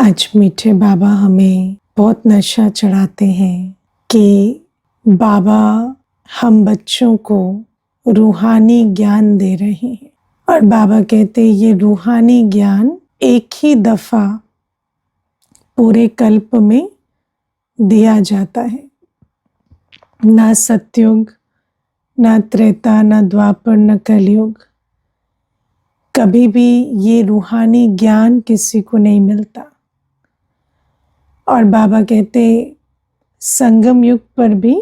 आज मीठे बाबा हमें बहुत नशा चढ़ाते हैं कि बाबा हम बच्चों को रूहानी ज्ञान दे रहे हैं। और बाबा कहते हैं ये रूहानी ज्ञान एक ही दफा पूरे कल्प में दिया जाता है। ना सतयुग, ना त्रेता, ना द्वापर, न कलयुग, कभी भी ये रूहानी ज्ञान किसी को नहीं मिलता। और बाबा कहते संगम युग पर भी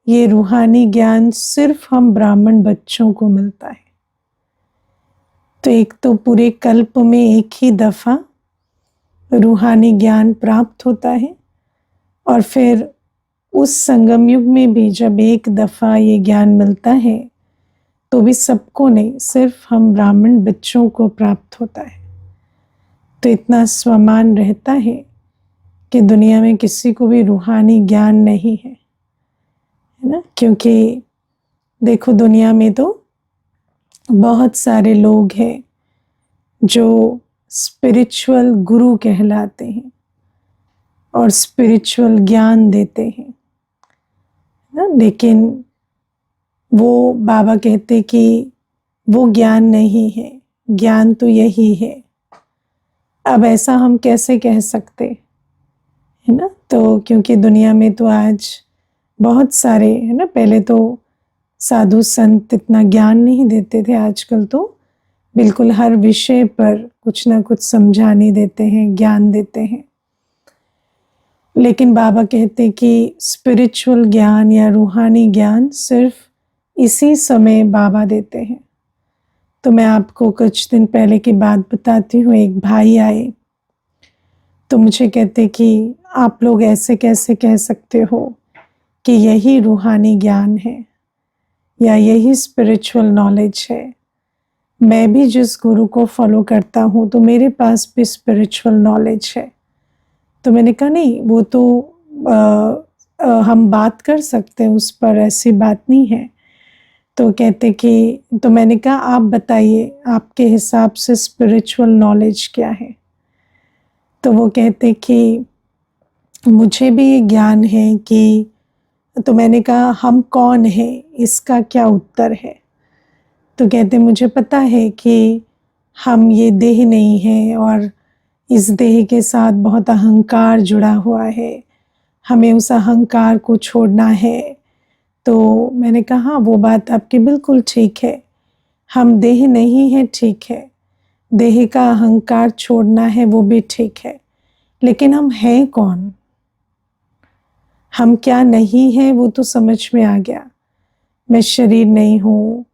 ये रूहानी ज्ञान सिर्फ हम ब्राह्मण बच्चों को मिलता है। तो एक तो पूरे कल्प में एक ही दफा रूहानी ज्ञान प्राप्त होता है, और फिर उस संगम युग में भी जब एक दफा ये ज्ञान मिलता है तो भी सबको नहीं, सिर्फ हम ब्राह्मण बच्चों को प्राप्त होता है। तो इतना स्वमान रहता है कि दुनिया में किसी को भी रूहानी ज्ञान नहीं है ना। क्योंकि देखो दुनिया में तो बहुत सारे लोग हैं जो स्पिरिचुअल गुरु कहलाते हैं और स्पिरिचुअल ज्ञान देते हैं ना, लेकिन वो बाबा कहते कि वो ज्ञान नहीं है, ज्ञान तो यही है। अब ऐसा हम कैसे कह सकते है ना। तो क्योंकि दुनिया में तो आज बहुत सारे है ना, पहले तो साधु संत इतना ज्ञान नहीं देते थे, आजकल तो बिल्कुल हर विषय पर कुछ ना कुछ समझाने देते हैं, ज्ञान देते हैं। लेकिन बाबा कहते कि स्पिरिचुअल ज्ञान या रूहानी ज्ञान सिर्फ इसी समय बाबा देते हैं। तो मैं आपको कुछ दिन पहले की बात बताती हूँ। एक भाई आए तो मुझे कहते कि आप लोग ऐसे कैसे कह सकते हो कि यही रूहानी ज्ञान है या यही स्पिरिचुअल नॉलेज है। मैं भी जिस गुरु को फॉलो करता हूँ तो मेरे पास भी स्पिरिचुअल नॉलेज है। तो मैंने कहा नहीं, वो तो हम बात कर सकते हैं उस पर, ऐसी बात नहीं है। तो कहते कि, तो मैंने कहा आप बताइए आपके हिसाब से स्पिरिचुअल नॉलेज क्या है। तो वो कहते कि मुझे भी ये ज्ञान है कि, तो मैंने कहा हम कौन है, इसका क्या उत्तर है। तो कहते मुझे पता है कि हम ये देह नहीं है और इस देह के साथ बहुत अहंकार जुड़ा हुआ है, हमें उस अहंकार को छोड़ना है। तो मैंने कहा वो बात आपकी बिल्कुल ठीक है, हम देह नहीं है, ठीक है, देह का अहंकार छोड़ना है वो भी ठीक है, लेकिन हम हैं कौन, हम क्या नहीं है वो तो समझ में आ गया। मैं शरीर नहीं हूँ,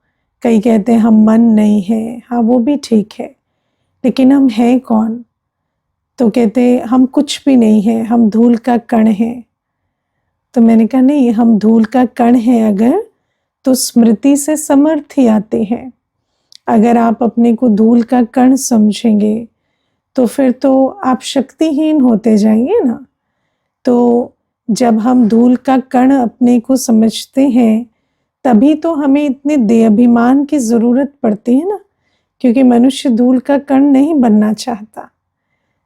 कई कहते हैं हम मन नहीं है, हाँ वो भी ठीक है, लेकिन हम हैं कौन। तो कहते हम कुछ भी नहीं है, हम धूल का कण है। तो मैंने कहा नहीं, हम धूल का कण है अगर, तो स्मृति से समर्थ ही आते हैं। अगर आप अपने को धूल का कण समझेंगे तो फिर तो आप शक्तिहीन होते जाएंगे ना। तो जब हम धूल का कण अपने को समझते हैं तभी तो हमें इतने देहाभिमान की ज़रूरत पड़ती है ना, क्योंकि मनुष्य धूल का कण नहीं बनना चाहता।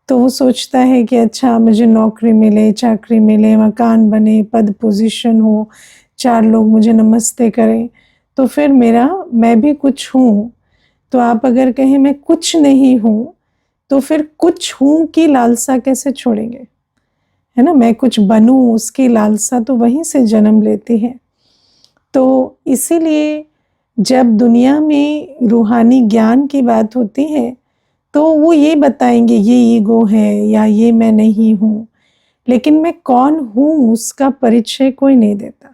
तो वो सोचता है कि अच्छा मुझे नौकरी मिले, चाकरी मिले, मकान बने, पद पोजीशन हो, 4 लोग मुझे नमस्ते करें, तो फिर मैं भी कुछ हूँ। तो आप अगर कहें मैं कुछ नहीं हूँ तो फिर कुछ हूँ की लालसा कैसे छोड़ेंगे, है ना। मैं कुछ बनूं उसकी लालसा तो वहीं से जन्म लेती है। तो इसीलिए जब दुनिया में रूहानी ज्ञान की बात होती है तो वो ये बताएंगे ये ईगो है या ये मैं नहीं हूँ, लेकिन मैं कौन हूँ उसका परिचय कोई नहीं देता।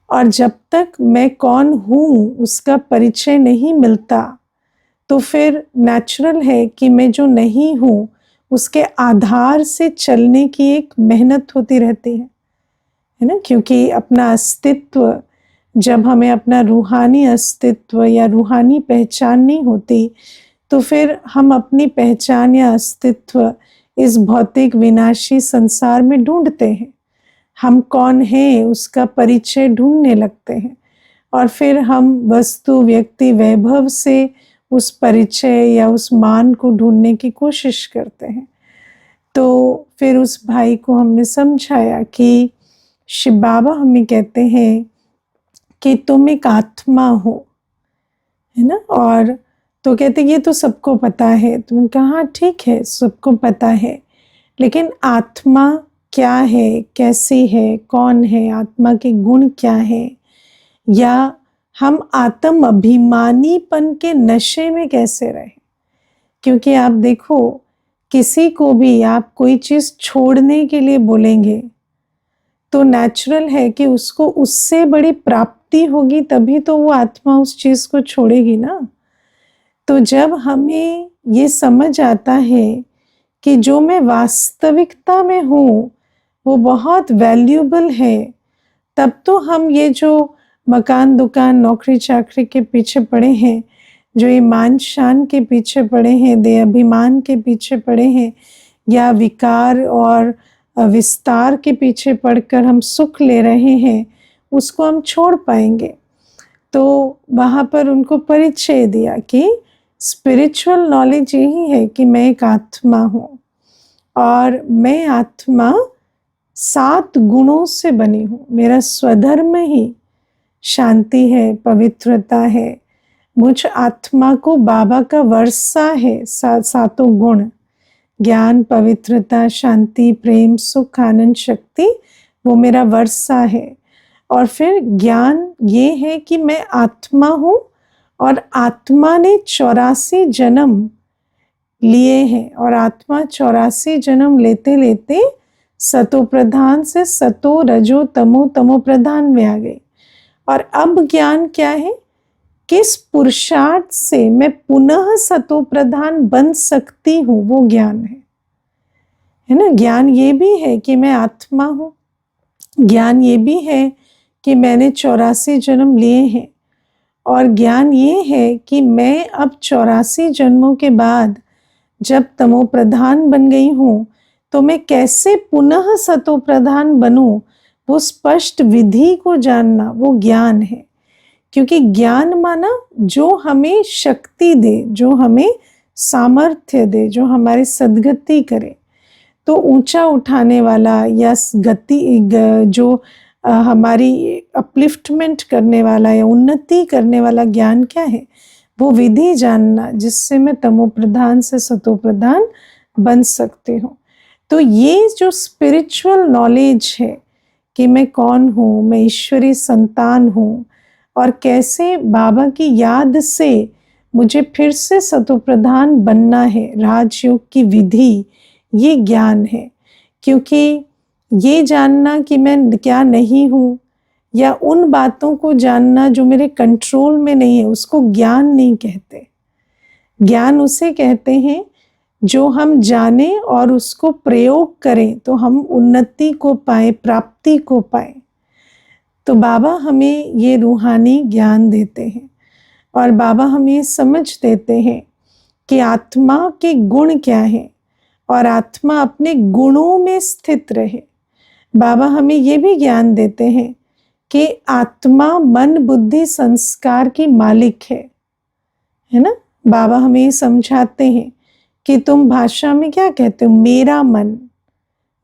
और जब तक मैं कौन हूँ उसका परिचय नहीं मिलता तो फिर नेचुरल है कि मैं जो नहीं हूँ उसके आधार से चलने की एक मेहनत होती रहती है ना। क्योंकि अपना अस्तित्व, जब हमें अपना रूहानी अस्तित्व या रूहानी पहचान नहीं होती तो फिर हम अपनी पहचान या अस्तित्व इस भौतिक विनाशी संसार में ढूंढते हैं। हम कौन हैं उसका परिचय ढूंढने लगते हैं और फिर हम वस्तु, व्यक्ति, वैभव से उस परिचय या उस मान को ढूंढने की कोशिश करते हैं। तो फिर उस भाई को हमने समझाया कि शिव बाबा हमें कहते हैं कि तुम एक आत्मा हो, है ना। और तो कहते ये तो सबको पता है। तुमने कहा हाँ ठीक है, सबको पता है, लेकिन आत्मा क्या है, कैसी है, कौन है, आत्मा के गुण क्या है, या हम आत्म अभिमानीपन के नशे में कैसे रहे। क्योंकि आप देखो, किसी को भी आप कोई चीज़ छोड़ने के लिए बोलेंगे तो नेचुरल है कि उसको उससे बड़ी प्राप्ति होगी, तभी तो वो आत्मा उस चीज़ को छोड़ेगी ना। तो जब हमें ये समझ आता है कि जो मैं वास्तविकता में हूँ वो बहुत वैल्यूएबल है, तब तो हम ये जो मकान दुकान नौकरी चाकरी के पीछे पड़े हैं, जो ईमान शान के पीछे पड़े हैं, देह अभिमान के पीछे पड़े हैं, या विकार और विस्तार के पीछे पड़कर हम सुख ले रहे हैं, उसको हम छोड़ पाएंगे। तो वहाँ पर उनको परिचय दिया कि स्पिरिचुअल नॉलेज यही है कि मैं एक आत्मा हूँ और मैं आत्मा 7 गुणों से बनी हूँ। मेरा स्वधर्म ही शांति है, पवित्रता है। मुझ आत्मा को बाबा का वर्षा है, 7 गुण, ज्ञान, पवित्रता, शांति, प्रेम, सुख, आनंद, शक्ति, वो मेरा वर्षा है। और फिर ज्ञान ये है कि मैं आत्मा हूँ और आत्मा ने 84 जन्म लिए हैं, और आत्मा 84 जन्म लेते लेते सतो प्रधान से सतो रजो तमो तमो प्रधान में आ गई। और अब ज्ञान क्या है, किस पुरुषार्थ से मैं पुनः सतो प्रधान बन सकती हूँ, वो ज्ञान है ना। ज्ञान ये भी है कि मैं आत्मा हूँ, ज्ञान ये भी है कि मैंने 84 जन्म लिए हैं, और ज्ञान ये है कि मैं अब 84 जन्मों के बाद जब तमो प्रधान बन गई हूँ तो मैं कैसे पुनः सतो प्रधान बनूं, वो स्पष्ट विधि को जानना, वो ज्ञान है। क्योंकि ज्ञान माना जो हमें शक्ति दे, जो हमें सामर्थ्य दे, जो हमारी सद्गति करे। तो ऊंचा उठाने वाला या गति जो हमारी अपलिफ्टमेंट करने वाला या उन्नति करने वाला ज्ञान क्या है, वो विधि जानना जिससे मैं तमो प्रधान से सतो प्रधान बन सकती हूँ। तो ये जो स्पिरिचुअल नॉलेज है कि मैं कौन हूँ, मैं ईश्वरी संतान हूँ, और कैसे बाबा की याद से मुझे फिर से सतो प्रधान बनना है, राजयोग की विधि, ये ज्ञान है। क्योंकि ये जानना कि मैं क्या नहीं हूँ, या उन बातों को जानना जो मेरे कंट्रोल में नहीं है, उसको ज्ञान नहीं कहते। ज्ञान उसे कहते हैं जो हम जाने और उसको प्रयोग करें तो हम उन्नति को पाए, प्राप्ति को पाए। तो बाबा हमें ये रूहानी ज्ञान देते हैं, और बाबा हमें समझ देते हैं कि आत्मा के गुण क्या है, और आत्मा अपने गुणों में स्थित रहे। बाबा हमें ये भी ज्ञान देते हैं कि आत्मा मन बुद्धि संस्कार की मालिक है ना। बाबा हमें समझाते हैं कि तुम भाषा में क्या कहते हो, मेरा मन,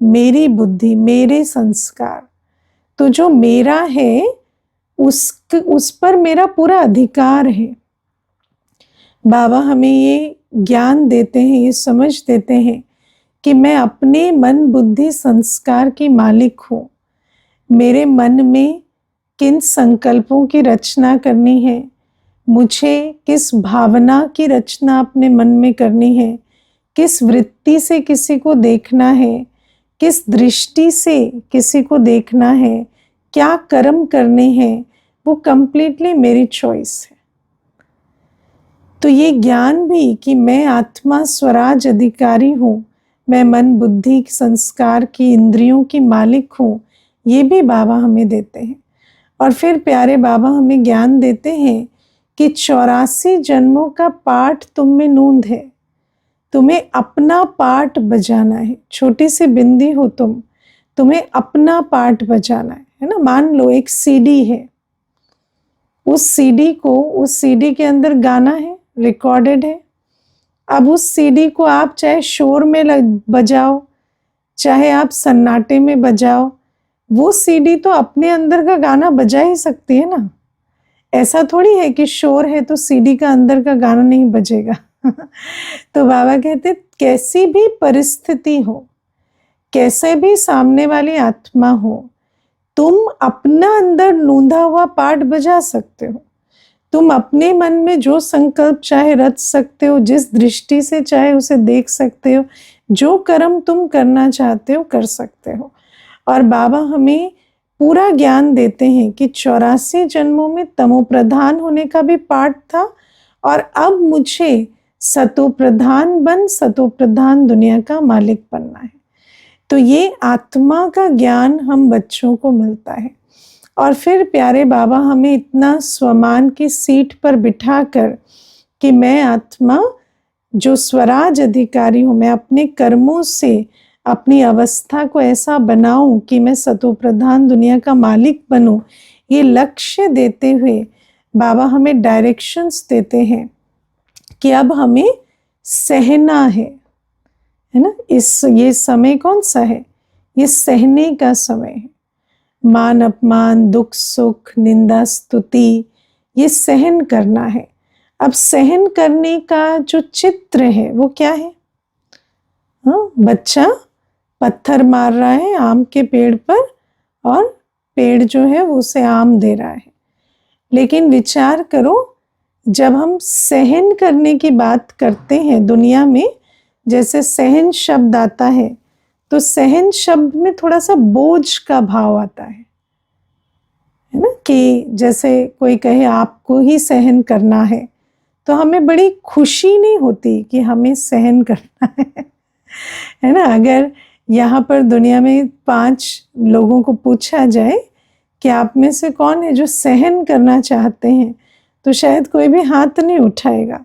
मेरी बुद्धि, मेरे संस्कार। तो जो मेरा है उस पर मेरा पूरा अधिकार है। बाबा हमें ये ज्ञान देते हैं, ये समझ देते हैं कि मैं अपने मन बुद्धि संस्कार की मालिक हूँ। मेरे मन में किन संकल्पों की रचना करनी है, मुझे किस भावना की रचना अपने मन में करनी है, किस वृत्ति से किसी को देखना है, किस दृष्टि से किसी को देखना है, क्या कर्म करने हैं, वो कंप्लीटली मेरी चॉइस है। तो ये ज्ञान भी कि मैं आत्मा स्वराज अधिकारी हूँ, मैं मन बुद्धि संस्कार की इंद्रियों की मालिक हूँ, ये भी बाबा हमें देते हैं। और फिर प्यारे बाबा हमें ज्ञान देते हैं कि 84 जन्मों का पाठ तुम में नूंद है, तुम्हें अपना पाठ बजाना है। छोटी सी बिंदी हो तुम, तुम्हें अपना पाठ बजाना है ना। मान लो एक सीडी है, उस सीडी के अंदर गाना है, रिकॉर्डेड है। अब उस सीडी को आप चाहे शोर में बजाओ, चाहे आप सन्नाटे में बजाओ, वो सीडी तो अपने अंदर का गाना बजा ही सकती है ना। ऐसा थोड़ी है कि शोर है तो सीडी का अंदर का गाना नहीं बजेगा। तो बाबा कहते कैसी भी परिस्थिति हो, कैसे भी सामने वाली आत्मा हो, तुम अपना अंदर नूंधा हुआ पाठ बजा सकते हो। तुम अपने मन में जो संकल्प चाहे रच सकते हो, जिस दृष्टि से चाहे उसे देख सकते हो, जो कर्म तुम करना चाहते हो कर सकते हो। और बाबा हमें पूरा ज्ञान देते हैं कि 84 जन्मों में तमोप्रधान होने का भी पाठ था, और अब मुझे सतोप्रधान बन सतोप्रधान दुनिया का मालिक बनना है। तो ये आत्मा का ज्ञान हम बच्चों को मिलता है। और फिर प्यारे बाबा हमें इतना स्वमान की सीट पर बिठाकर कि मैं आत्मा जो स्वराज अधिकारी हूँ, मैं अपने कर्मों से अपनी अवस्था को ऐसा बनाऊं कि मैं सतोप्रधान दुनिया का मालिक बनूं, ये लक्ष्य देते हुए बाबा हमें डायरेक्शंस देते हैं कि अब हमें सहना है ना। ये समय कौन सा है? ये सहने का समय है। मान अपमान, दुख सुख, निंदा स्तुति, ये सहन करना है। अब सहन करने का जो चित्र है वो क्या है? हाँ, बच्चा पत्थर मार रहा है आम के पेड़ पर, और पेड़ जो है वो उसे आम दे रहा है। लेकिन विचार करो, जब हम सहन करने की बात करते हैं दुनिया में, जैसे सहन शब्द आता है तो सहन शब्द में थोड़ा सा बोझ का भाव आता है ना। कि जैसे कोई कहे आपको ही सहन करना है, तो हमें बड़ी खुशी नहीं होती कि हमें सहन करना है ना। अगर यहाँ पर दुनिया में 5 लोगों को पूछा जाए कि आप में से कौन है जो सहन करना चाहते हैं, तो शायद कोई भी हाथ नहीं उठाएगा।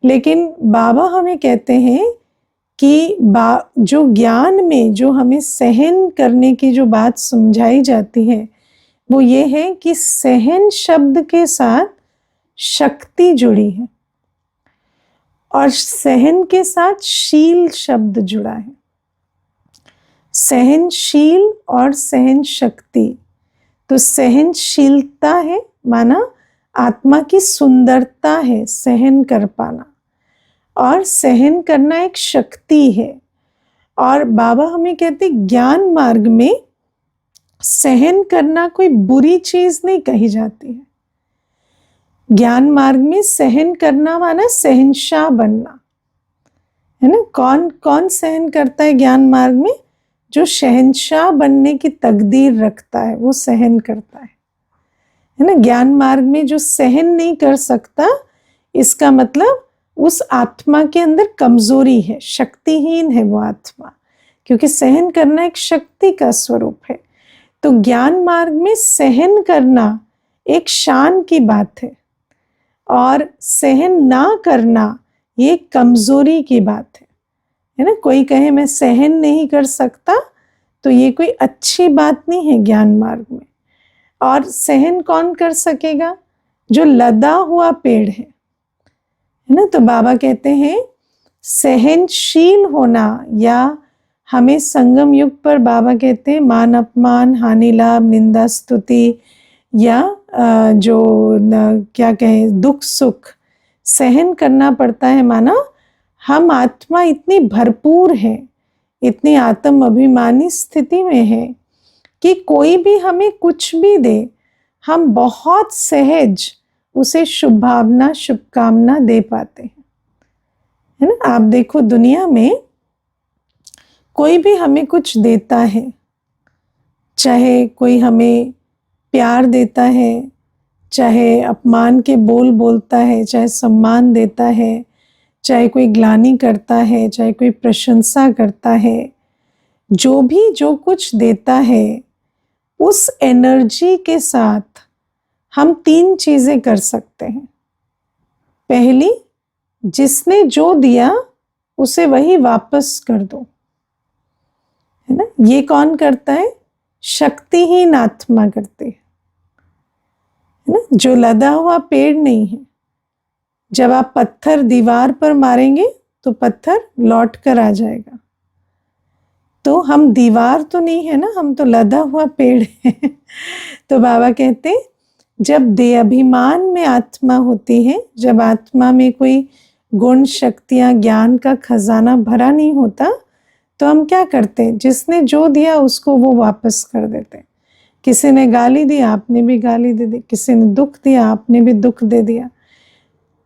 लेकिन बाबा हमें कहते हैं कि जो ज्ञान में जो हमें सहन करने की जो बात समझाई जाती है वो ये है कि सहन शब्द के साथ शक्ति जुड़ी है, और सहन के साथ शील शब्द जुड़ा है। सहनशील और सहन शक्ति। तो सहनशीलता है माना आत्मा की सुंदरता है, सहन कर पाना, और सहन करना एक शक्ति है। और बाबा हमें कहते ज्ञान मार्ग में सहन करना कोई बुरी चीज नहीं कही जाती है। ज्ञान मार्ग में सहन करना माना सहनशाह बनना है ना। कौन कौन सहन करता है ज्ञान मार्ग में? जो शहंशाह बनने की तकदीर रखता है वो सहन करता है ना। ज्ञान मार्ग में जो सहन नहीं कर सकता, इसका मतलब उस आत्मा के अंदर कमजोरी है, शक्तिहीन है वो आत्मा, क्योंकि सहन करना एक शक्ति का स्वरूप है। तो ज्ञान मार्ग में सहन करना एक शान की बात है, और सहन ना करना ये कमजोरी की बात है ना। कोई कहे मैं सहन नहीं कर सकता, तो ये कोई अच्छी बात नहीं है ज्ञान मार्ग में। और सहन कौन कर सकेगा? जो लदा हुआ पेड़ है ना। तो बाबा कहते हैं सहनशील होना, या हमें संगम युग पर बाबा कहते हैं मान अपमान, हानि लाभ, निंदा स्तुति, या जो क्या कहें दुख सुख सहन करना पड़ता है। माना हम आत्मा इतनी भरपूर है, इतनी आत्म अभिमानी स्थिति में है कि कोई भी हमें कुछ भी दे, हम बहुत सहज उसे शुभ भावना शुभकामना दे पाते हैं, है ना। आप देखो दुनिया में कोई भी हमें कुछ देता है, चाहे कोई हमें प्यार देता है, चाहे अपमान के बोल बोलता है, चाहे सम्मान देता है, चाहे कोई ग्लानि करता है, चाहे कोई प्रशंसा करता है, जो भी जो कुछ देता है, उस एनर्जी के साथ हम 3 चीजें कर सकते हैं। पहली, जिसने जो दिया उसे वही वापस कर दो, है ना। ये कौन करता है? शक्तिहीन आत्मा करती है ना। जो लदा हुआ पेड़ नहीं है, जब आप पत्थर दीवार पर मारेंगे तो पत्थर लौट कर आ जाएगा। तो हम दीवार तो नहीं है ना, हम तो लदा हुआ पेड़ है। तो बाबा कहते जब देह अभिमान में आत्मा होती है, जब आत्मा में कोई गुण शक्तियां ज्ञान का खजाना भरा नहीं होता, तो हम क्या करते हैं, जिसने जो दिया उसको वो वापस कर देते। किसी ने गाली दी, आपने भी गाली दे दी, किसी ने दुख दिया, आपने भी दुख दे दिया।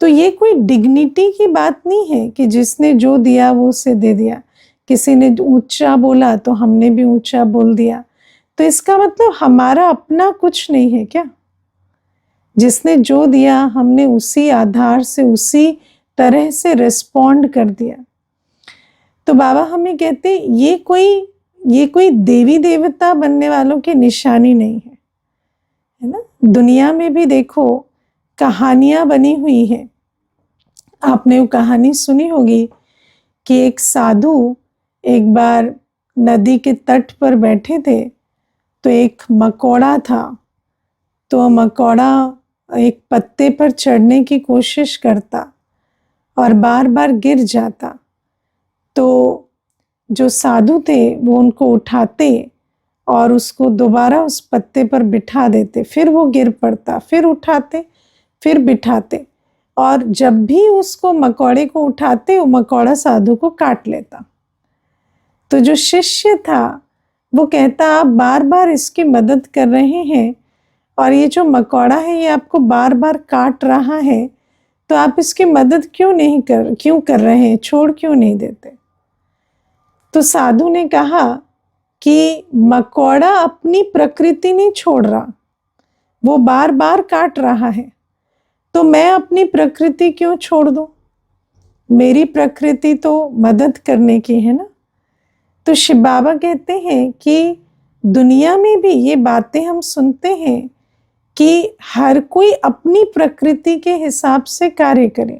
तो ये कोई डिग्निटी की बात नहीं है कि जिसने जो दिया वो उसे दे दिया। किसी ने ऊंचा बोला तो हमने भी ऊंचा बोल दिया। तो इसका मतलब हमारा अपना कुछ नहीं है क्या? जिसने जो दिया हमने उसी आधार से, उसी तरह से रिस्पॉन्ड कर दिया। तो बाबा हमें कहते ये कोई देवी देवता बनने वालों की निशानी नहीं है ना। दुनिया में भी देखो कहानियां बनी हुई हैं। आपने वो कहानी सुनी होगी कि एक साधु एक बार नदी के तट पर बैठे थे, तो एक मकोड़ा था। तो मकोड़ा एक पत्ते पर चढ़ने की कोशिश करता और बार बार गिर जाता। तो जो साधु थे वो उनको उठाते और उसको दोबारा उस पत्ते पर बिठा देते। फिर वो गिर पड़ता, फिर उठाते, फिर बिठाते। और जब भी उसको मकोड़े को उठाते, वो मकोड़ा साधु को काट लेता। तो जो शिष्य था वो कहता, आप बार बार इसकी मदद कर रहे हैं और ये जो मकोड़ा है ये आपको बार बार काट रहा है, तो आप इसकी मदद क्यों कर रहे हैं, छोड़ क्यों नहीं देते? तो साधु ने कहा कि मकोड़ा अपनी प्रकृति नहीं छोड़ रहा, वो बार बार काट रहा है, तो मैं अपनी प्रकृति क्यों छोड़ दूं? मेरी प्रकृति तो मदद करने की है ना। तो शिव बाबा कहते हैं कि दुनिया में भी ये बातें हम सुनते हैं कि हर कोई अपनी प्रकृति के हिसाब से कार्य करे,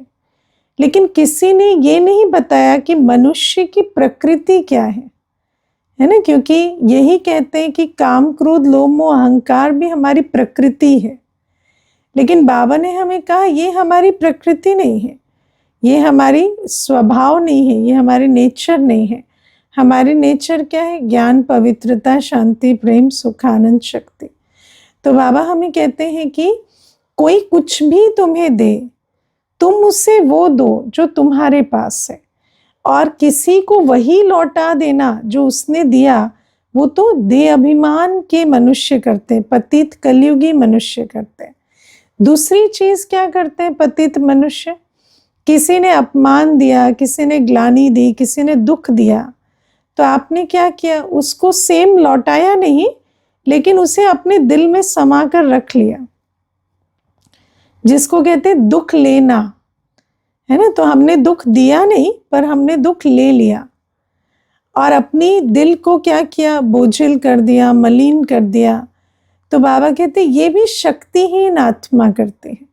लेकिन किसी ने ये नहीं बताया कि मनुष्य की प्रकृति क्या है ना। क्योंकि यही कहते हैं कि काम क्रोध लोभ मोह अहंकार भी हमारी प्रकृति है, लेकिन बाबा ने हमें कहा ये हमारी प्रकृति नहीं है, ये हमारी स्वभाव नहीं है, ये हमारी नेचर नहीं है। हमारी नेचर क्या है? ज्ञान, पवित्रता, शांति, प्रेम, सुख, आनंद, शक्ति। तो बाबा हमें कहते हैं कि कोई कुछ भी तुम्हें दे, तुम उसे वो दो जो तुम्हारे पास है, और किसी को वही लौटा देना जो उसने दिया। वो तो देह अभिमान के मनुष्य करते हैं, पतित कलयुगी मनुष्य करते हैं। दूसरी चीज क्या करते हैं पतित मनुष्य? किसी ने अपमान दिया, किसी ने ग्लानि दी, किसी ने दुख दिया, तो आपने क्या किया? उसको सेम लौटाया नहीं, लेकिन उसे अपने दिल में समा कर रख लिया, जिसको कहते हैं दुख लेना, है ना। तो हमने दुख दिया नहीं, पर हमने दुख ले लिया और अपनी दिल को क्या किया? बोझिल कर दिया, मलिन कर दिया। तो बाबा कहते ये भी शक्तिहीन आत्मा करते हैं,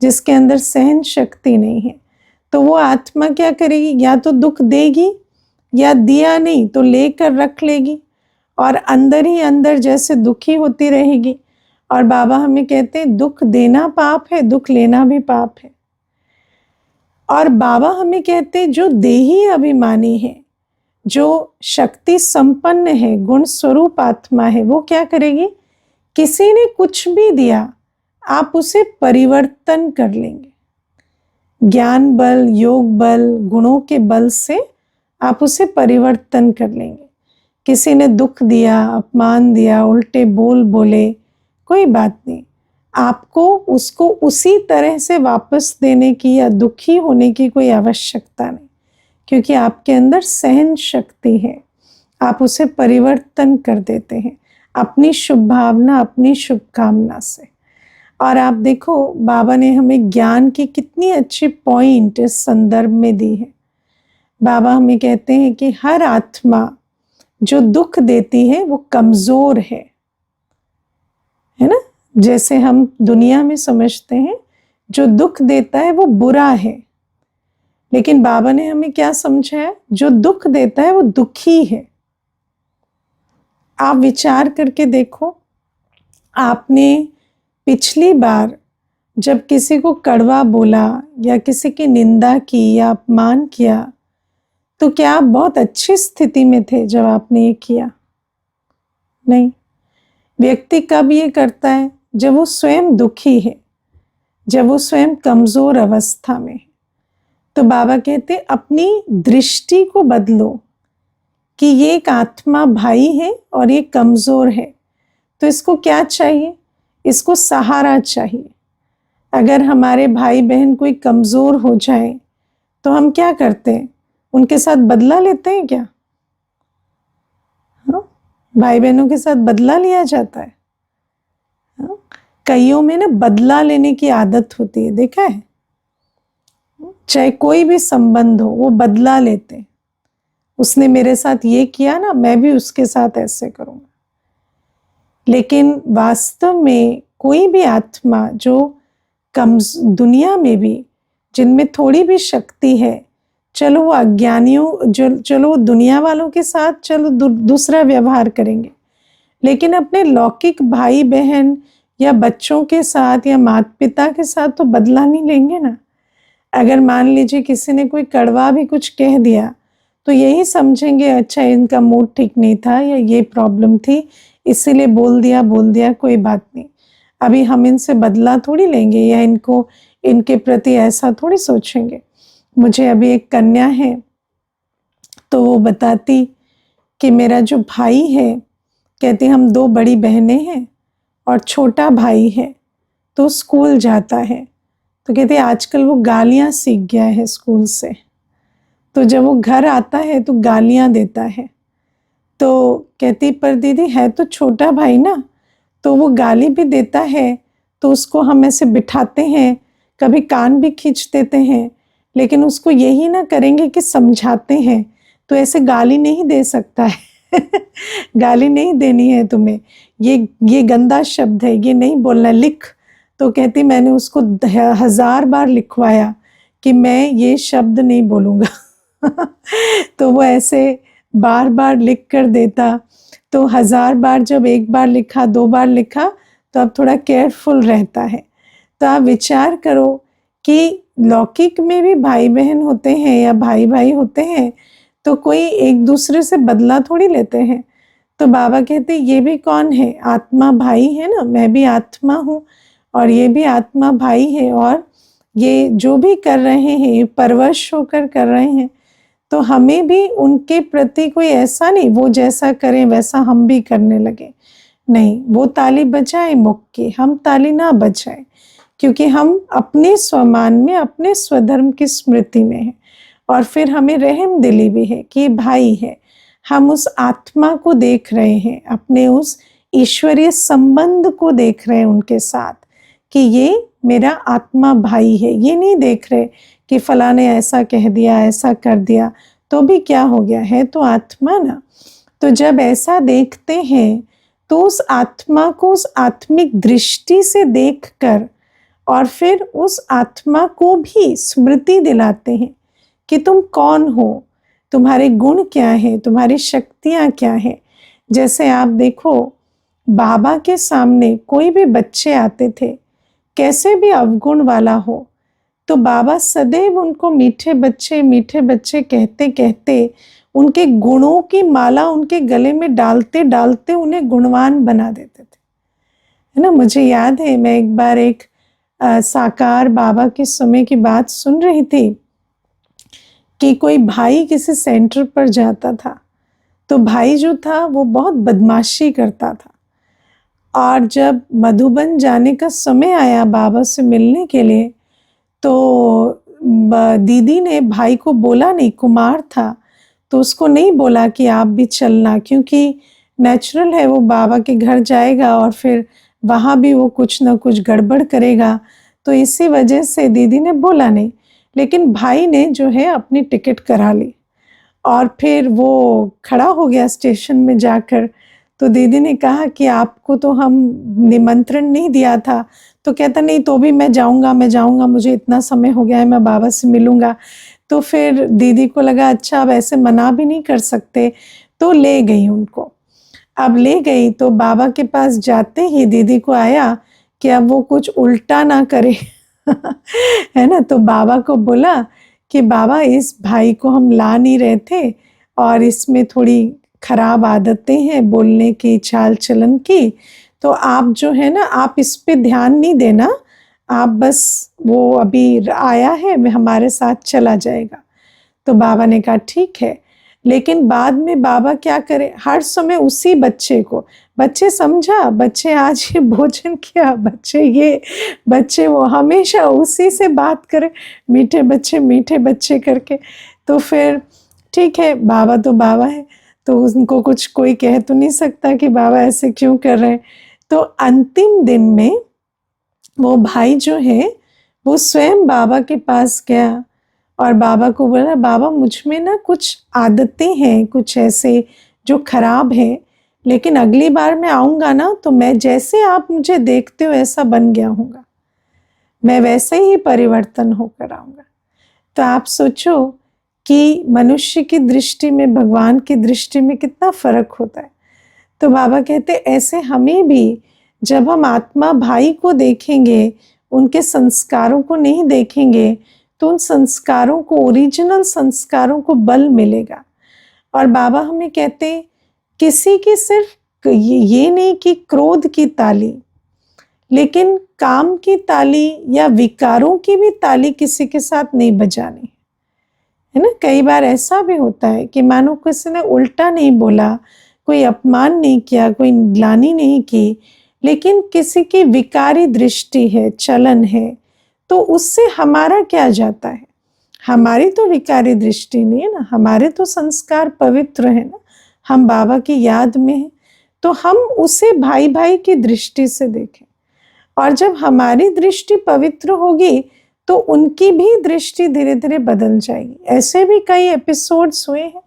जिसके अंदर सहन शक्ति नहीं है। तो वो आत्मा क्या करेगी? या तो दुख देगी, या दिया नहीं तो लेकर रख लेगी और अंदर ही अंदर जैसे दुखी होती रहेगी। और बाबा हमें कहते हैं दुख देना पाप है, दुख लेना भी पाप है। और बाबा हमें कहते हैं जो देही अभिमानी है, जो शक्ति संपन्न है, गुण स्वरूप आत्मा है, वो क्या करेगी? किसी ने कुछ भी दिया, आप उसे परिवर्तन कर लेंगे। ज्ञान बल, योग बल, गुणों के बल से आप उसे परिवर्तन कर लेंगे। किसी ने दुख दिया, अपमान दिया, उल्टे बोल बोले, कोई बात नहीं, आपको उसको उसी तरह से वापस देने की या दुखी होने की कोई आवश्यकता नहीं, क्योंकि आपके अंदर सहन शक्ति है। आप उसे परिवर्तन कर देते हैं अपनी शुभ भावना, अपनी शुभकामना से। और आप देखो बाबा ने हमें ज्ञान की कितनी अच्छी पॉइंट इस संदर्भ में दी है। बाबा हमें कहते हैं कि हर आत्मा जो दुख देती है वो कमजोर है ना। जैसे हम दुनिया में समझते हैं जो दुख देता है वो बुरा है, लेकिन बाबा ने हमें क्या समझाया? जो दुख देता है वो दुखी है। आप विचार करके देखो, आपने पिछली बार जब किसी को कड़वा बोला या किसी की निंदा की या अपमान किया, तो क्या आप बहुत अच्छी स्थिति में थे जब आपने ये किया? नहीं। व्यक्ति कब ये करता है? जब वो स्वयं दुखी है, जब वो स्वयं कमजोर अवस्था में है। तो बाबा कहते अपनी दृष्टि को बदलो कि ये एक आत्मा भाई है और ये कमजोर है, तो इसको क्या चाहिए? इसको सहारा चाहिए। अगर हमारे भाई बहन कोई कमजोर हो जाए तो हम क्या करते हैं? उनके साथ बदला लेते हैं क्या? हाँ? भाई बहनों के साथ बदला लिया जाता है। हाँ? कईयों में ना बदला लेने की आदत होती है, देखा है? चाहे कोई भी संबंध हो, वो बदला लेते हैं। उसने मेरे साथ ये किया ना, मैं भी उसके साथ ऐसे करूंगा। लेकिन वास्तव में कोई भी आत्मा जो दुनिया में भी जिनमें थोड़ी भी शक्ति है, चलो वो अज्ञानियों, चलो वो दुनिया वालों के साथ चलो दूसरा व्यवहार करेंगे, लेकिन अपने लौकिक भाई बहन या बच्चों के साथ या माता पिता के साथ तो बदला नहीं लेंगे ना। अगर मान लीजिए किसी ने कोई कड़वा भी कुछ कह दिया तो यही समझेंगे अच्छा इनका मूड ठीक नहीं था या ये प्रॉब्लम थी इसीलिए बोल दिया, कोई बात नहीं। अभी हम इनसे बदला थोड़ी लेंगे या इनको इनके प्रति ऐसा थोड़ी सोचेंगे। मुझे अभी एक कन्या है तो वो बताती कि मेरा जो भाई है, कहती हम 2 बड़ी बहनें हैं और छोटा भाई है, तो स्कूल जाता है। तो कहती आजकल वो गालियां सीख गया है स्कूल से, तो जब वो घर आता है तो गालियां देता है। तो कहती पर दीदी है तो छोटा भाई ना, तो वो गाली भी देता है तो उसको हम ऐसे बिठाते हैं, कभी कान भी खींच देते हैं, लेकिन उसको यही ना करेंगे कि समझाते हैं तो ऐसे गाली नहीं दे सकता है गाली नहीं देनी है तुम्हें, ये गंदा शब्द है, ये नहीं बोलना, लिख। तो कहती मैंने उसको 1000 बार लिखवाया कि मैं ये शब्द नहीं बोलूँगा तो वो ऐसे बार बार लिख कर देता। तो 1000 बार जब एक बार लिखा, 2 बार लिखा, तो अब थोड़ा केयरफुल रहता है। तो आप विचार करो कि लौकिक में भी भाई बहन होते हैं या भाई भाई होते हैं, तो कोई एक दूसरे से बदला थोड़ी लेते हैं। तो बाबा कहते ये भी कौन है? आत्मा भाई है ना, मैं भी आत्मा हूँ और ये भी आत्मा भाई है, और ये जो भी कर रहे हैं ये परवश होकर कर रहे हैं, तो हमें भी उनके प्रति कोई ऐसा नहीं वो जैसा करें वैसा हम भी करने लगे। नहीं, वो ताली बजाए मुख की, हम ताली ना बजाए, क्योंकि हम अपने स्वमान में अपने स्वधर्म की स्मृति में हैं। और फिर हमें रहम दिली भी है कि भाई है, हम उस आत्मा को देख रहे हैं, अपने उस ईश्वरीय संबंध को देख रहे हैं उनके साथ कि ये मेरा आत्मा भाई है। ये नहीं देख रहे कि फला ने ऐसा कह दिया, ऐसा कर दिया, तो भी क्या हो गया, है तो आत्मा ना। तो जब ऐसा देखते हैं तो उस आत्मा को उस आत्मिक दृष्टि से देखकर और फिर उस आत्मा को भी स्मृति दिलाते हैं कि तुम कौन हो, तुम्हारे गुण क्या है, तुम्हारी शक्तियाँ क्या है। जैसे आप देखो बाबा के सामने कोई भी बच्चे आते थे, कैसे भी अवगुण वाला हो, तो बाबा सदैव उनको मीठे बच्चे कहते कहते उनके गुणों की माला उनके गले में डालते डालते उन्हें गुणवान बना देते थे, है ना। मुझे याद है मैं एक बार एक साकार बाबा के समय की बात सुन रही थी कि कोई भाई किसी सेंटर पर जाता था, तो भाई जो था वो बहुत बदमाशी करता था, और जब मधुबन जाने का समय आया बाबा से मिलने के लिए, तो दीदी ने भाई को बोला नहीं, कुमार था तो उसको नहीं बोला कि आप भी चलना, क्योंकि नेचुरल है वो बाबा के घर जाएगा और फिर वहाँ भी वो कुछ ना कुछ गड़बड़ करेगा, तो इसी वजह से दीदी ने बोला नहीं। लेकिन भाई ने जो है अपनी टिकट करा ली और फिर वो खड़ा हो गया स्टेशन में जाकर। तो दीदी ने कहा कि आपको तो हम निमंत्रण नहीं दिया था, तो कहता नहीं तो भी मैं जाऊंगा, मुझे इतना समय हो गया है, मैं बाबा से मिलूंगा। तो फिर दीदी को लगा अच्छा अब ऐसे मना भी नहीं कर सकते, तो ले गई उनको। अब ले गई तो बाबा के पास जाते ही दीदी को आया कि अब वो कुछ उल्टा ना करे है ना। तो बाबा को बोला कि बाबा इस भाई को हम ला नहीं रहे थे और इसमें थोड़ी खराब आदतें हैं बोलने की, चाल चलन की, तो आप जो है ना, आप इस पे ध्यान नहीं देना, आप बस वो अभी आया है हमारे साथ चला जाएगा। तो बाबा ने कहा ठीक है। लेकिन बाद में बाबा क्या करे, हर समय उसी बच्चे को, बच्चे समझा, बच्चे आज ये भोजन किया, बच्चे ये, बच्चे वो, हमेशा उसी से बात करे, मीठे बच्चे करके। तो फिर ठीक है, बाबा तो बाबा है, तो उनको कुछ कोई कह तो नहीं सकता कि बाबा ऐसे क्यों कर रहे हैं। तो अंतिम दिन में वो भाई जो है वो स्वयं बाबा के पास गया और बाबा को बोला, बाबा मुझ में ना कुछ आदतें हैं, कुछ ऐसे जो खराब हैं, लेकिन अगली बार मैं आऊँगा ना तो मैं जैसे आप मुझे देखते हो ऐसा बन गया हूँगा, मैं वैसे ही परिवर्तन होकर आऊँगा। तो आप सोचो कि मनुष्य की दृष्टि में, भगवान की दृष्टि में कितना फ़र्क होता है। तो बाबा कहते ऐसे हमें भी, जब हम आत्मा भाई को देखेंगे, उनके संस्कारों को नहीं देखेंगे, तो उन संस्कारों को, ओरिजिनल संस्कारों को बल मिलेगा। और बाबा हमें कहते हैं किसी की सिर्फ ये नहीं कि क्रोध की ताली, लेकिन काम की ताली या विकारों की भी ताली किसी के साथ नहीं बजानी है ना। कई बार ऐसा भी होता है कि मानो किसी ने उल्टा नहीं बोला, कोई अपमान नहीं किया, कोई ग्लानि नहीं की, लेकिन किसी की विकारी दृष्टि है, चलन है, तो उससे हमारा क्या जाता है। हमारी तो विकारी दृष्टि नहीं है ना, हमारे तो संस्कार पवित्र है ना, हम बाबा की याद में हैं, तो हम उसे भाई भाई की दृष्टि से देखें। और जब हमारी दृष्टि पवित्र होगी तो उनकी भी दृष्टि धीरे धीरे बदल जाएगी। ऐसे भी कई एपिसोड्स हुए हैं।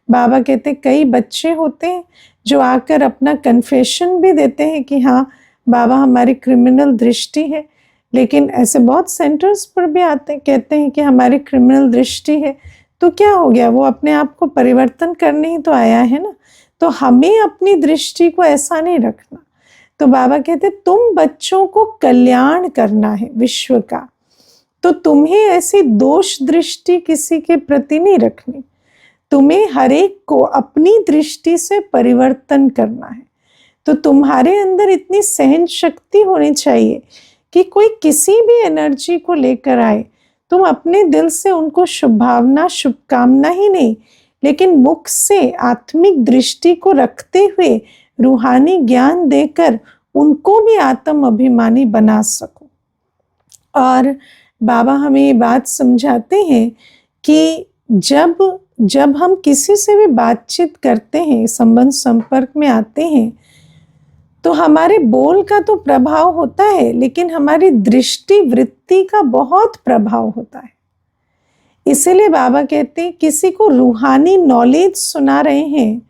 बाबा कहते कई बच्चे होते हैं जो आकर अपना कन्फेशन भी देते हैं कि हाँ बाबा हमारी क्रिमिनल दृष्टि है, लेकिन ऐसे बहुत सेंटर्स पर भी आते हैं, कहते हैं कि हमारी क्रिमिनल दृष्टि है, तो क्या हो गया, वो अपने आप को परिवर्तन करने ही तो आया है ना। तो हमें अपनी दृष्टि को ऐसा नहीं रखना। तो बाबा कहते तुम बच्चों को कल्याण करना है विश्व का, तो तुम्हें ऐसी दोष दृष्टि किसी के प्रति नहीं रखनी, तुम्हें हर एक को अपनी दृष्टि से परिवर्तन करना है। तो तुम्हारे अंदर इतनी सहन शक्ति होनी चाहिए कि कोई किसी भी एनर्जी को लेकर आए, तुम अपने दिल से उनको शुभ भावना, शुभकामना ही नहीं, लेकिन मुख से आत्मिक दृष्टि को रखते हुए रूहानी ज्ञान देकर उनको भी आत्म अभिमानी बना सको। और बाबा हमें ये बात समझाते हैं कि जब हम किसी से भी बातचीत करते हैं, संबंध संपर्क में आते हैं, तो हमारे बोल का तो प्रभाव होता है, लेकिन हमारी दृष्टि वृत्ति का बहुत प्रभाव होता है। इसीलिए बाबा कहते हैं किसी को रूहानी नॉलेज सुना रहे हैं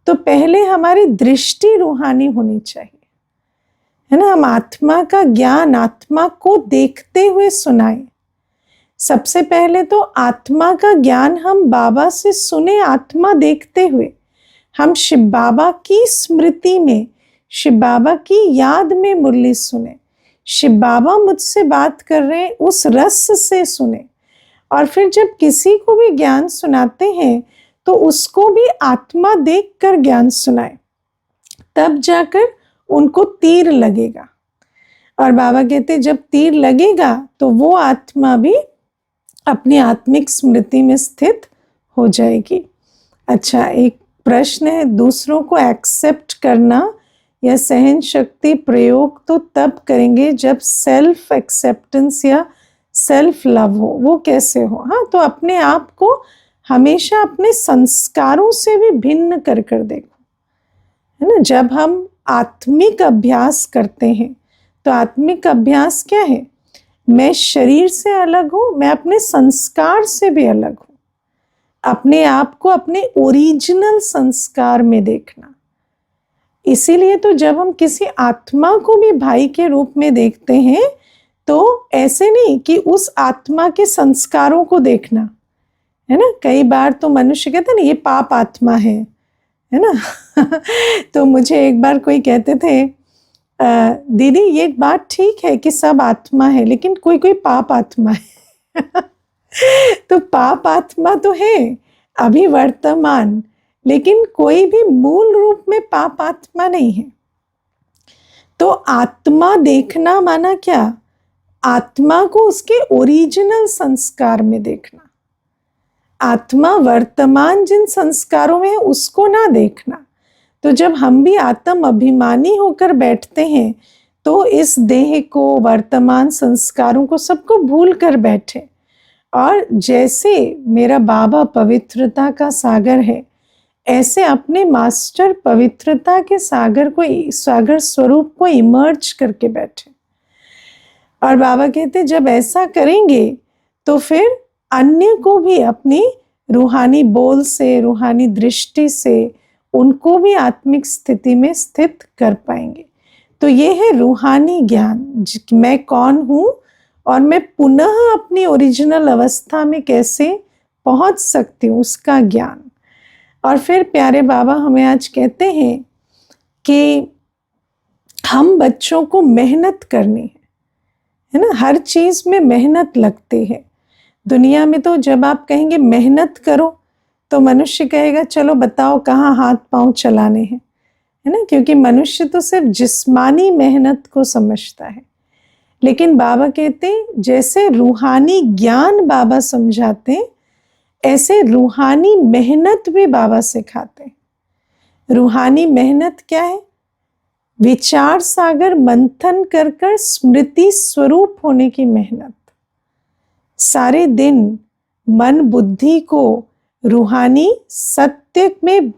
तो पहले हमारी दृष्टि रूहानी होनी चाहिए, है ना। हम आत्मा का ज्ञान आत्मा को देखते हुए सुनाएं। सबसे पहले तो आत्मा का ज्ञान हम बाबा से सुने, आत्मा देखते हुए। हम शिव बाबा की स्मृति में, शिव बाबा की याद में मुरली सुने, शिव बाबा मुझसे बात कर रहे हैं उस रस से सुने। और फिर जब किसी को भी ज्ञान सुनाते हैं तो उसको भी आत्मा देखकर ज्ञान सुनाए, तब जाकर उनको तीर लगेगा। और बाबा कहते जब तीर लगेगा तो वो आत्मा भी अपनी आत्मिक स्मृति में स्थित हो जाएगी। अच्छा, एक प्रश्न है, दूसरों को एक्सेप्ट करना या सहन शक्ति प्रयोग तो तब करेंगे जब सेल्फ एक्सेप्टेंस या सेल्फ लव हो, वो कैसे हो। हाँ, तो अपने आप को हमेशा अपने संस्कारों से भी भिन्न कर कर देखो, है ना। जब हम आत्मिक अभ्यास करते हैं तो आत्मिक अभ्यास क्या है, मैं शरीर से अलग हूं, मैं अपने संस्कार से भी अलग हूं। अपने आप को अपने ओरिजिनल संस्कार में देखना। इसीलिए तो जब हम किसी आत्मा को भी भाई के रूप में देखते हैं तो ऐसे नहीं कि उस आत्मा के संस्कारों को देखना, है ना। कई बार तो मनुष्य कहते हैं ना ये पाप आत्मा है ना। तो मुझे एक बार कोई कहते थे दीदी ये बात ठीक है कि सब आत्मा है, लेकिन कोई कोई पाप आत्मा है। तो पाप आत्मा तो है अभी वर्तमान, लेकिन कोई भी मूल रूप में पाप आत्मा नहीं है। तो आत्मा देखना माना क्या? आत्मा को उसके ओरिजिनल संस्कार में देखना। आत्मा वर्तमान जिन संस्कारों में है उसको ना देखना। तो जब हम भी आत्म अभिमानी होकर बैठते हैं तो इस देह को, वर्तमान संस्कारों को, सबको भूल कर बैठे। और जैसे मेरा बाबा पवित्रता का सागर है, ऐसे अपने मास्टर पवित्रता के सागर स्वरूप को इमर्ज करके बैठे। और बाबा कहते जब ऐसा करेंगे तो फिर अन्य को भी अपनी रूहानी बोल से, रूहानी दृष्टि से उनको भी आत्मिक स्थिति में स्थित कर पाएंगे। तो ये है रूहानी ज्ञान, मैं कौन हूँ और मैं पुनः अपनी ओरिजिनल अवस्था में कैसे पहुंच सकती हूँ, उसका ज्ञान। और फिर प्यारे बाबा हमें आज कहते हैं कि हम बच्चों को मेहनत करनी है ना। हर चीज में मेहनत लगती है। दुनिया में तो जब आप कहेंगे मेहनत करो तो मनुष्य कहेगा चलो बताओ कहाँ हाथ पांव चलाने हैं, है ना, क्योंकि मनुष्य तो सिर्फ जिस्मानी मेहनत को समझता है। लेकिन बाबा कहते जैसे रूहानी ज्ञान बाबा समझाते ऐसे रूहानी मेहनत भी बाबा सिखाते। रूहानी मेहनत क्या है? विचार सागर मंथन कर कर स्मृति स्वरूप होने की मेहनत। सारे दिन मन बुद्धि को रूहानी सत्य में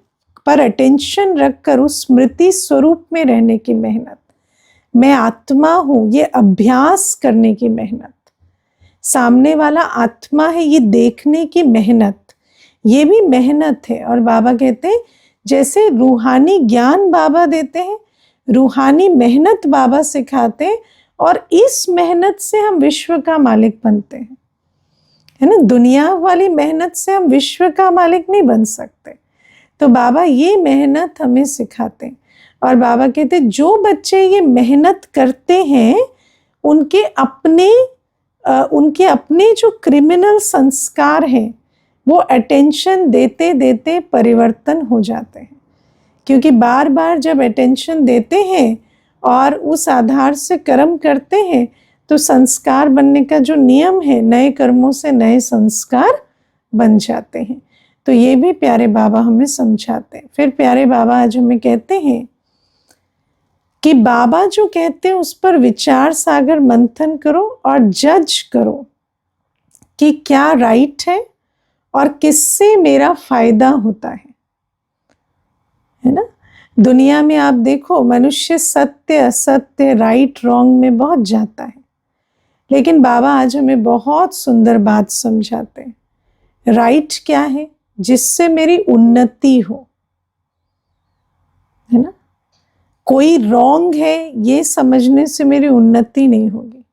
पर अटेंशन रखकर उस स्मृति स्वरूप में रहने की मेहनत। मैं आत्मा हूं, ये अभ्यास करने की मेहनत। सामने वाला आत्मा है, ये देखने की मेहनत, ये भी मेहनत है। और बाबा कहते हैं जैसे रूहानी ज्ञान बाबा देते हैं, रूहानी मेहनत बाबा सिखाते हैं, और इस मेहनत से हम विश्व का मालिक बनते हैं, है ना। दुनिया वाली मेहनत से हम विश्व का मालिक नहीं बन सकते। तो बाबा ये मेहनत हमें सिखाते हैं। और बाबा कहते जो बच्चे ये मेहनत करते हैं उनके अपने जो क्रिमिनल संस्कार हैं वो अटेंशन देते देते परिवर्तन हो जाते हैं। क्योंकि बार बार जब अटेंशन देते हैं और उस आधार से कर्म करते हैं तो संस्कार बनने का जो नियम है, नए कर्मों से नए संस्कार बन जाते हैं। तो ये भी प्यारे बाबा हमें समझाते हैं। फिर प्यारे बाबा आज हमें कहते हैं कि बाबा जो कहते हैं उस पर विचार सागर मंथन करो और जज करो कि क्या राइट है और किससे मेरा फायदा होता है ना। दुनिया में आप देखो मनुष्य सत्य असत्य, राइट रॉन्ग में बहुत जाता है, लेकिन बाबा आज हमें बहुत सुंदर बात समझाते हैं। राइट क्या है? जिससे मेरी उन्नति हो, है ना। कोई रॉन्ग है ये समझने से मेरी उन्नति नहीं होगी।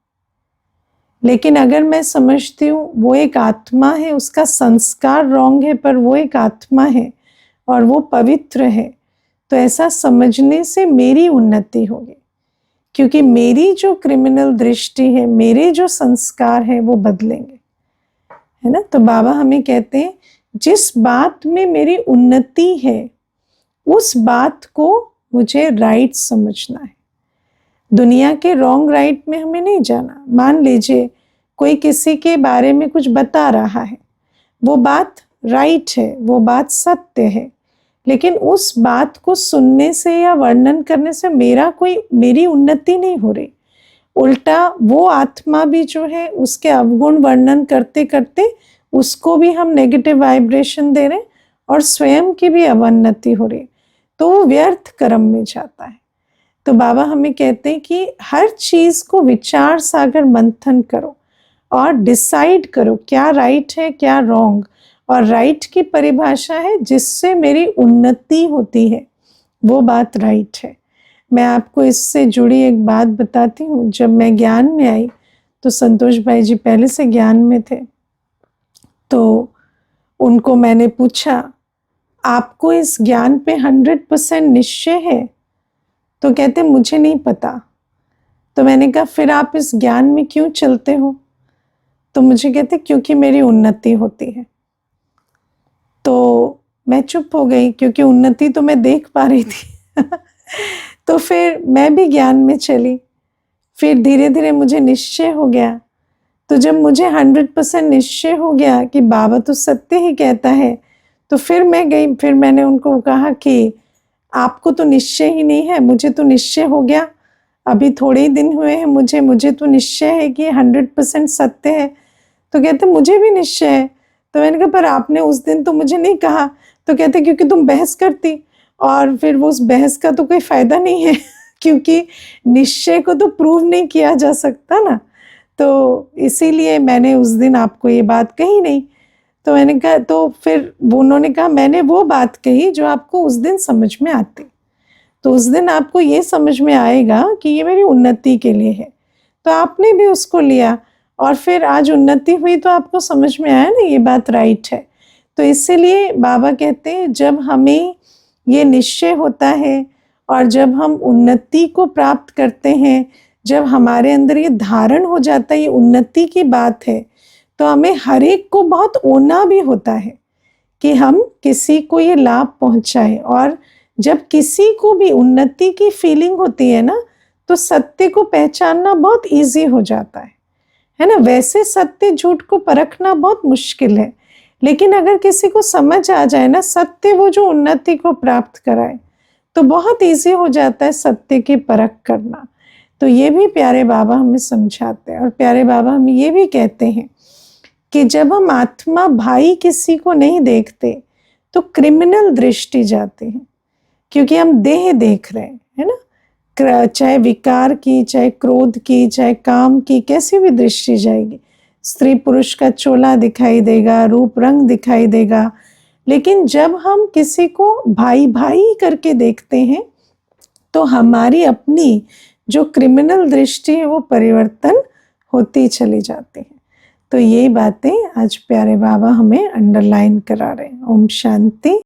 लेकिन अगर मैं समझती हूँ वो एक आत्मा है, उसका संस्कार रॉन्ग है पर वो एक आत्मा है और वो पवित्र है, तो ऐसा समझने से मेरी उन्नति होगी। क्योंकि मेरी जो क्रिमिनल दृष्टि है, मेरे जो संस्कार है वो बदलेंगे, है ना। तो बाबा हमें कहते हैं जिस बात में मेरी उन्नति है उस बात को मुझे राइट समझना है। दुनिया के रॉन्ग राइट में हमें नहीं जाना। मान लीजिए कोई किसी के बारे में कुछ बता रहा है, वो बात राइट है, वो बात सत्य है, लेकिन उस बात को सुनने से या वर्णन करने से मेरी उन्नति नहीं हो रही। उल्टा वो आत्मा भी जो है उसके अवगुण वर्णन करते करते उसको भी हम नेगेटिव वाइब्रेशन दे रहे हैं और स्वयं की भी अवन्नति हो रही है, तो वो व्यर्थ कर्म में जाता है। तो बाबा हमें कहते हैं कि हर चीज को विचार सागर मंथन करो और डिसाइड करो क्या राइट है क्या रॉन्ग। और राइट की परिभाषा है जिससे मेरी उन्नति होती है, वो बात राइट है। मैं आपको इससे जुड़ी एक बात बताती हूँ। जब मैं ज्ञान में आई तो संतोष भाई जी पहले से ज्ञान में थे, तो उनको मैंने पूछा आपको इस ज्ञान पे 100% निश्चय है? तो कहते मुझे नहीं पता। तो मैंने कहा फिर आप इस ज्ञान में क्यों चलते हो? तो मुझे कहते क्योंकि मेरी उन्नति होती है। तो मैं चुप हो गई क्योंकि उन्नति तो मैं देख पा रही थी। तो फिर मैं भी ज्ञान में चली। फिर धीरे धीरे मुझे निश्चय हो गया। तो जब मुझे 100% निश्चय हो गया कि बाबा तो सत्य ही कहता है, तो फिर मैं गई, फिर मैंने उनको कहा कि आपको तो निश्चय ही नहीं है, मुझे तो निश्चय हो गया। अभी थोड़े ही दिन हुए हैं मुझे तो निश्चय है कि 100% सत्य है। तो कहते मुझे भी निश्चय है। तो मैंने कहा पर आपने उस दिन तो मुझे नहीं कहा। तो कहते क्योंकि तुम बहस करती, और फिर वो उस बहस का तो कोई फायदा नहीं है क्योंकि निश्चय को तो प्रूव नहीं किया जा सकता ना। तो इसीलिए मैंने उस दिन आपको ये बात कही नहीं। तो मैंने कहा, तो फिर उन्होंने कहा मैंने वो बात कही जो आपको उस दिन समझ में आती। तो उस दिन आपको ये समझ में आएगा कि ये मेरी उन्नति के लिए है, तो आपने भी उसको लिया और फिर आज उन्नति हुई तो आपको समझ में आया ना ये बात राइट है। तो इसीलिए बाबा कहते हैं जब हमें ये निश्चय होता है और जब हम उन्नति को प्राप्त करते हैं, जब हमारे अंदर ये धारण हो जाता है ये उन्नति की बात है, तो हमें हर एक को बहुत ओना भी होता है कि हम किसी को ये लाभ पहुंचाएं। और जब किसी को भी उन्नति की फीलिंग होती है ना, तो सत्य को पहचानना बहुत इजी हो जाता है ना। वैसे सत्य झूठ को परखना बहुत मुश्किल है, लेकिन अगर किसी को समझ आ जाए ना सत्य, वो जो उन्नति को प्राप्त कराए, तो बहुत इजी हो जाता है सत्य की परख करना। तो ये भी प्यारे बाबा हमें समझाते हैं। और प्यारे बाबा हमें ये भी कहते हैं कि जब हम आत्मा भाई किसी को नहीं देखते तो क्रिमिनल दृष्टि जाती है, क्योंकि हम देह देख रहे हैं, है ना। चाहे विकार की, चाहे क्रोध की, चाहे काम की, कैसी भी दृष्टि जाएगी। स्त्री पुरुष का चोला दिखाई देगा, रूप रंग दिखाई देगा, लेकिन जब हम किसी को भाई भाई करके देखते हैं तो हमारी अपनी जो क्रिमिनल दृष्टि है वो परिवर्तन होती चली जाती है। तो ये बातें आज प्यारे बाबा हमें अंडरलाइन करा रहे हैं। ओम शांति।